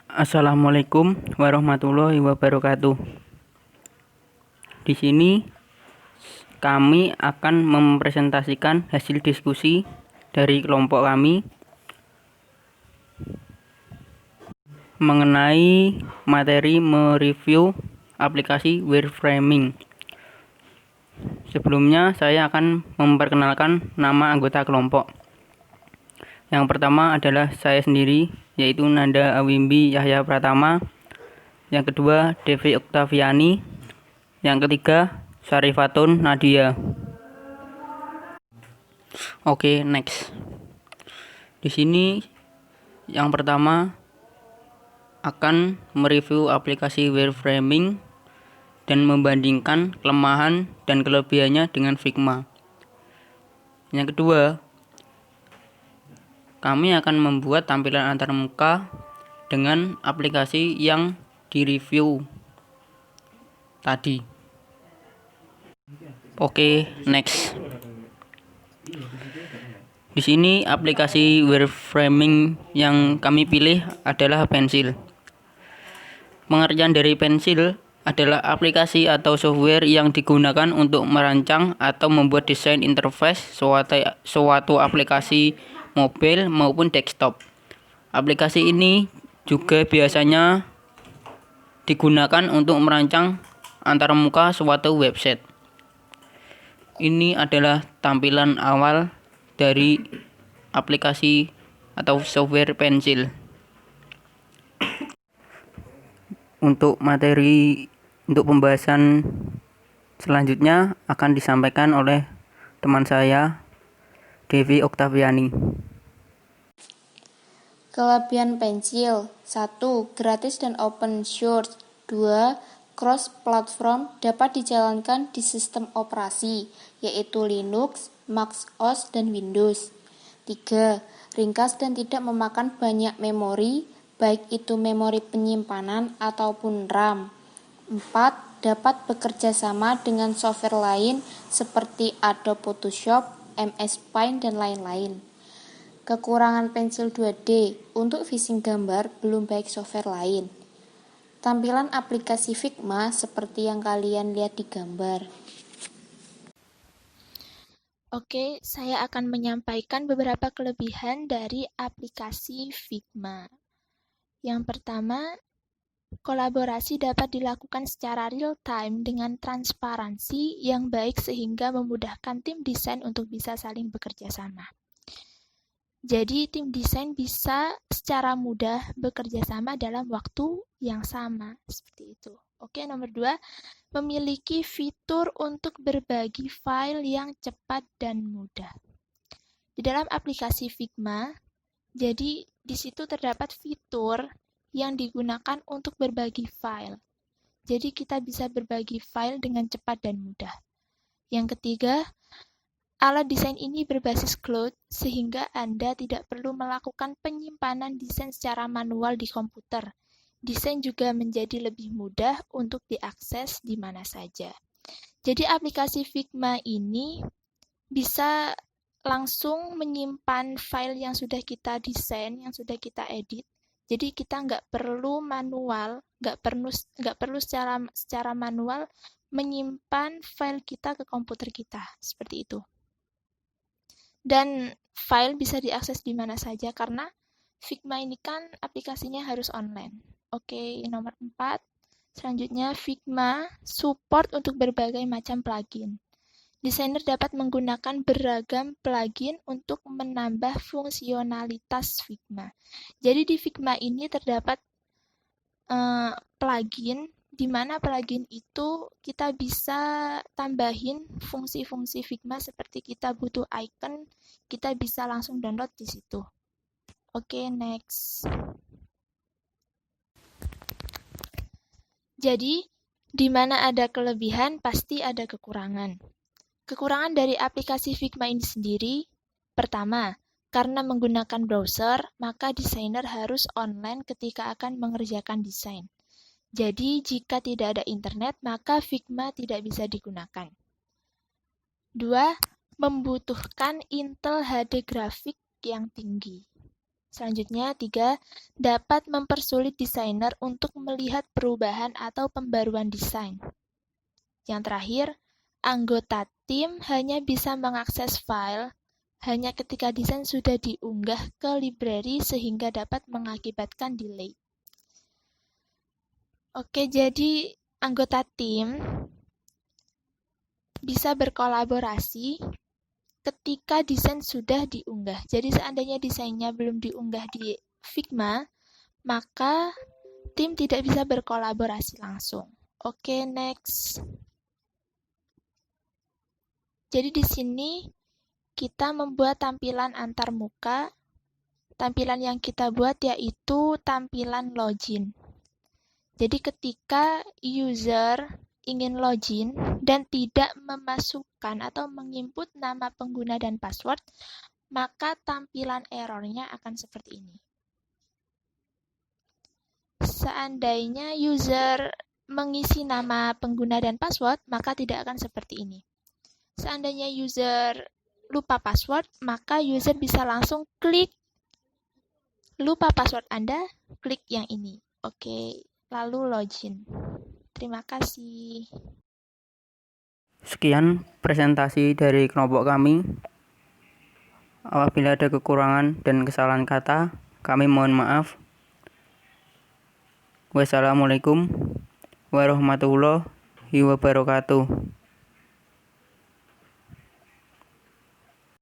Assalamualaikum warahmatullahi wabarakatuh. Di sini kami akan mempresentasikan hasil diskusi dari kelompok kami mengenai materi mereview aplikasi wireframing. Sebelumnya saya akan memperkenalkan nama anggota kelompok. Yang pertama adalah saya sendiri, yaitu Nanda Awimbi Yahya Pratama. Yang kedua, Devi Oktaviani. Yang ketiga, Syarifatun Nadia. Oke, next. Di sini yang pertama akan mereview aplikasi wireframing dan membandingkan kelemahan dan kelebihannya dengan Figma. Yang kedua, kami akan membuat tampilan antarmuka dengan aplikasi yang direview tadi. Oke, next. Di sini aplikasi wireframing yang kami pilih adalah Pensil. Pengertian dari Pensil adalah aplikasi atau software yang digunakan untuk merancang atau membuat desain interface suatu aplikasi mobil maupun desktop. Aplikasi ini juga biasanya digunakan untuk merancang antarmuka suatu website. Ini adalah tampilan awal dari aplikasi atau software Pensil. Untuk pembahasan selanjutnya akan disampaikan oleh teman saya, Devi Oktaviani. Kelebihan Pensil: 1. Gratis dan open source. 2. Cross-platform, dapat dijalankan di sistem operasi, yaitu Linux, Mac OS, dan Windows. 3. Ringkas dan tidak memakan banyak memori, baik itu memori penyimpanan ataupun RAM. 4. Dapat bekerja sama dengan software lain seperti Adobe Photoshop, MS Paint, dan lain-lain. Kekurangan Pensil 2D, untuk finishing gambar belum baik software lain. Tampilan aplikasi Figma seperti yang kalian lihat di gambar. Oke, saya akan menyampaikan beberapa kelebihan dari aplikasi Figma. Yang pertama, kolaborasi dapat dilakukan secara real-time dengan transparansi yang baik sehingga memudahkan tim desain untuk bisa saling bekerja sama. Jadi, tim desain bisa secara mudah bekerja sama dalam waktu yang sama, seperti itu. Oke, nomor 2, memiliki fitur untuk berbagi file yang cepat dan mudah. Di dalam aplikasi Figma, jadi di situ terdapat fitur yang digunakan untuk berbagi file. Jadi kita bisa berbagi file dengan cepat dan mudah. Yang ketiga, alat desain ini berbasis cloud, sehingga Anda tidak perlu melakukan penyimpanan desain secara manual di komputer. Desain juga menjadi lebih mudah untuk diakses di mana saja. Jadi aplikasi Figma ini bisa langsung menyimpan file yang sudah kita desain, yang sudah kita edit. Jadi kita nggak perlu manual, nggak perlu secara manual menyimpan file kita ke komputer kita, seperti itu. Dan file bisa diakses di mana saja karena Figma ini kan aplikasinya harus online. Oke, nomor 4. Selanjutnya, Figma support untuk berbagai macam plugin. Desainer dapat menggunakan beragam plugin untuk menambah fungsionalitas Figma. Jadi di Figma ini terdapat plugin di mana plugin itu kita bisa tambahin fungsi-fungsi Figma seperti kita butuh icon, kita bisa langsung download di situ. Oke, next. Jadi, di mana ada kelebihan, pasti ada kekurangan. Kekurangan dari aplikasi Figma ini sendiri, pertama, karena menggunakan browser, maka desainer harus online ketika akan mengerjakan desain. Jadi, jika tidak ada internet, maka Figma tidak bisa digunakan. 2. Membutuhkan Intel HD grafik yang tinggi. Selanjutnya, 3. Dapat mempersulit desainer untuk melihat perubahan atau pembaruan desain. Yang terakhir, anggota tim hanya bisa mengakses file hanya ketika desain sudah diunggah ke library sehingga dapat mengakibatkan delay. Oke, jadi anggota tim bisa berkolaborasi ketika desain sudah diunggah. Jadi seandainya desainnya belum diunggah di Figma, maka tim tidak bisa berkolaborasi langsung. Oke, next. Jadi di sini kita membuat tampilan antarmuka. Tampilan yang kita buat yaitu tampilan login. Jadi ketika user ingin login dan tidak memasukkan atau menginput nama pengguna dan password, maka tampilan errornya akan seperti ini. Seandainya user mengisi nama pengguna dan password, maka tidak akan seperti ini. Seandainya user lupa password, maka user bisa langsung klik lupa password Anda, klik yang ini. Oke, lalu login. Terima kasih. Sekian presentasi dari kelompok kami. Apabila ada kekurangan dan kesalahan kata, kami mohon maaf. Wassalamualaikum warahmatullahi wabarakatuh.